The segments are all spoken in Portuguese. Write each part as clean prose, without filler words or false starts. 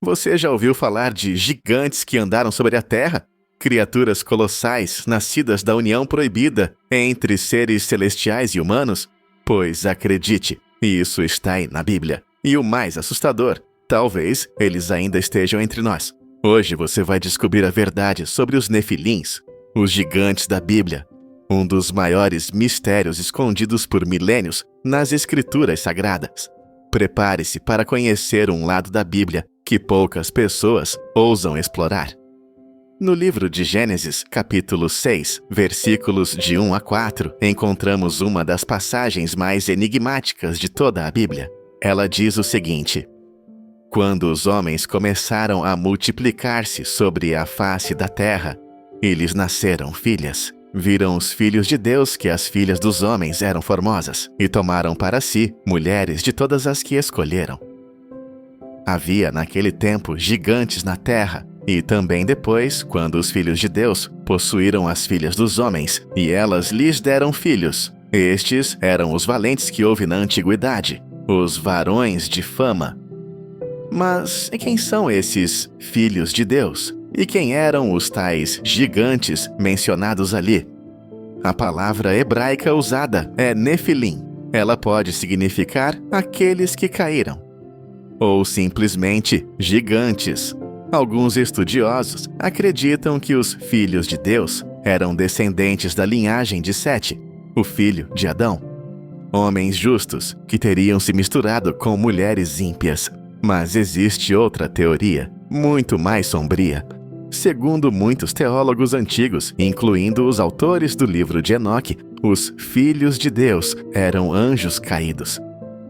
Você já ouviu falar de gigantes que andaram sobre a terra? Criaturas colossais, nascidas da união proibida entre seres celestiais e humanos? Pois acredite, isso está aí na Bíblia. E o mais assustador, talvez eles ainda estejam entre nós. Hoje você vai descobrir a verdade sobre os Nefilins, os gigantes da Bíblia, um dos maiores mistérios escondidos por milênios nas Escrituras Sagradas. Prepare-se para conhecer um lado da Bíblia que poucas pessoas ousam explorar. No livro de Gênesis, capítulo 6, versículos de 1 a 4, encontramos uma das passagens mais enigmáticas de toda a Bíblia. Ela diz o seguinte: quando os homens começaram a multiplicar-se sobre a face da terra, e lhes nasceram filhas, viram os filhos de Deus que as filhas dos homens eram formosas, e tomaram para si mulheres de todas as que escolheram. Havia naquele tempo gigantes na terra, e também depois, quando os filhos de Deus possuíram as filhas dos homens, e elas lhes deram filhos. Estes eram os valentes que houve na antiguidade, os varões de fama. Mas quem são esses filhos de Deus? E quem eram os tais gigantes mencionados ali? A palavra hebraica usada é Nefilim. Ela pode significar aqueles que caíram, ou simplesmente gigantes. Alguns estudiosos acreditam que os filhos de Deus eram descendentes da linhagem de Sete, o filho de Adão. Homens justos que teriam se misturado com mulheres ímpias. Mas existe outra teoria, muito mais sombria. Segundo muitos teólogos antigos, incluindo os autores do livro de Enoque, os filhos de Deus eram anjos caídos,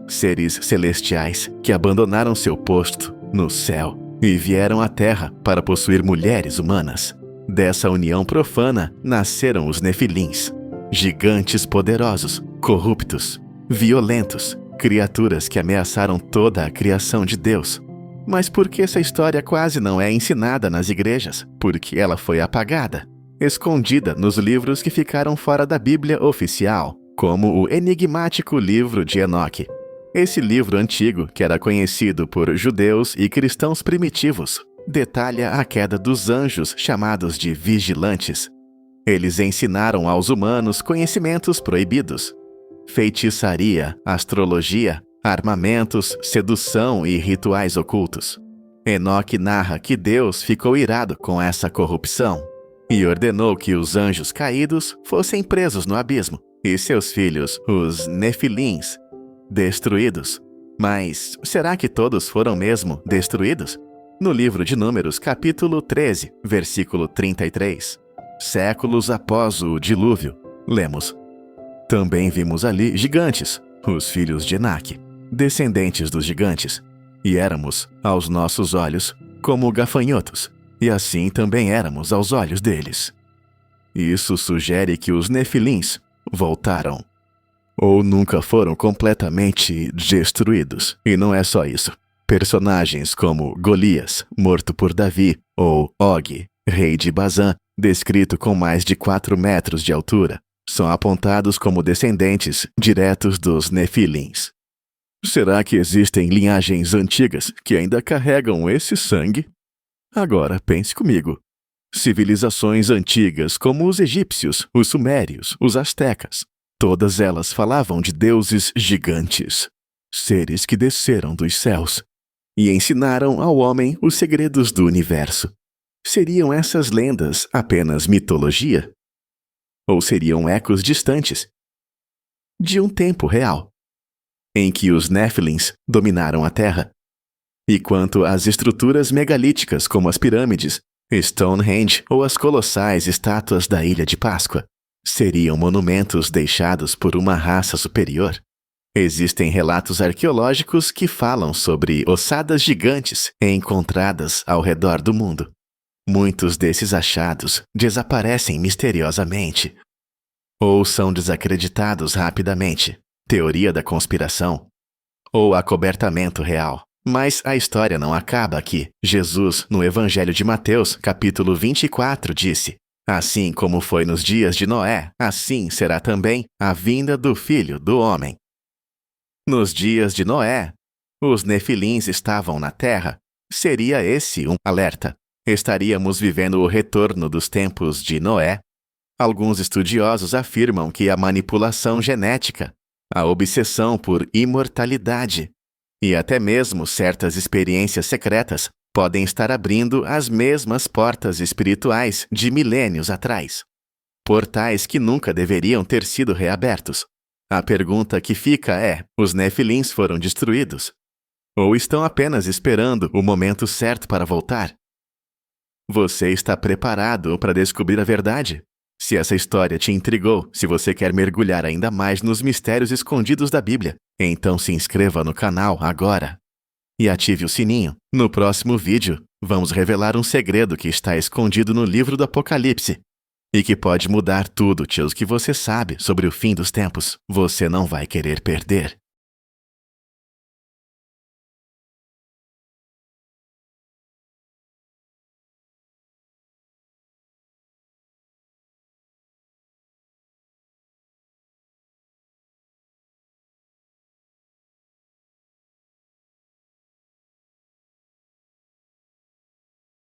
seres celestiais que abandonaram seu posto no céu e vieram à terra para possuir mulheres humanas. Dessa união profana nasceram os Nefilins, gigantes poderosos, corruptos, violentos, criaturas que ameaçaram toda a criação de Deus. Mas por que essa história quase não é ensinada nas igrejas? Porque ela foi apagada, escondida nos livros que ficaram fora da Bíblia oficial, como o enigmático livro de Enoque. Esse livro antigo, que era conhecido por judeus e cristãos primitivos, detalha a queda dos anjos chamados de vigilantes. Eles ensinaram aos humanos conhecimentos proibidos: feitiçaria, astrologia, armamentos, sedução e rituais ocultos. Enoque narra que Deus ficou irado com essa corrupção e ordenou que os anjos caídos fossem presos no abismo e seus filhos, os Nefilins, destruídos. Mas será que todos foram mesmo destruídos? No livro de Números, capítulo 13, versículo 33, séculos após o dilúvio, lemos: também vimos ali gigantes, os filhos de Enaque, descendentes dos gigantes, e éramos, aos nossos olhos, como gafanhotos, e assim também éramos aos olhos deles. Isso sugere que os Nefilins voltaram, ou nunca foram completamente destruídos. E não é só isso. Personagens como Golias, morto por Davi, ou Og, rei de Bazã, descrito com mais de 4 metros de altura, são apontados como descendentes diretos dos Nefilins. Será que existem linhagens antigas que ainda carregam esse sangue? Agora pense comigo. Civilizações antigas como os egípcios, os sumérios, os astecas, todas elas falavam de deuses gigantes, seres que desceram dos céus e ensinaram ao homem os segredos do universo. Seriam essas lendas apenas mitologia? Ou seriam ecos distantes de um tempo real, em que os Nefilins dominaram a Terra? E quanto às estruturas megalíticas como as pirâmides, Stonehenge ou as colossais estátuas da Ilha de Páscoa, seriam monumentos deixados por uma raça superior? Existem relatos arqueológicos que falam sobre ossadas gigantes encontradas ao redor do mundo. Muitos desses achados desaparecem misteriosamente ou são desacreditados rapidamente, teoria da conspiração ou acobertamento real. Mas a história não acaba aqui. Jesus, no Evangelho de Mateus, capítulo 24, disse: assim como foi nos dias de Noé, assim será também a vinda do Filho do Homem. Nos dias de Noé, os Nefilins estavam na terra, Seria esse um alerta? Estaríamos vivendo o retorno dos tempos de Noé? Alguns estudiosos afirmam que a manipulação genética, a obsessão por imortalidade e até mesmo certas experiências secretas podem estar abrindo as mesmas portas espirituais de milênios atrás. Portais que nunca deveriam ter sido reabertos. A pergunta que fica é: os Nefilins foram destruídos? Ou estão apenas esperando o momento certo para voltar? Você está preparado para descobrir a verdade? Se essa história te intrigou, se você quer mergulhar ainda mais nos mistérios escondidos da Bíblia, então se inscreva no canal agora e ative o sininho. No próximo vídeo, vamos revelar um segredo que está escondido no livro do Apocalipse e que pode mudar tudo, que você sabe sobre o fim dos tempos. Você não vai querer perder.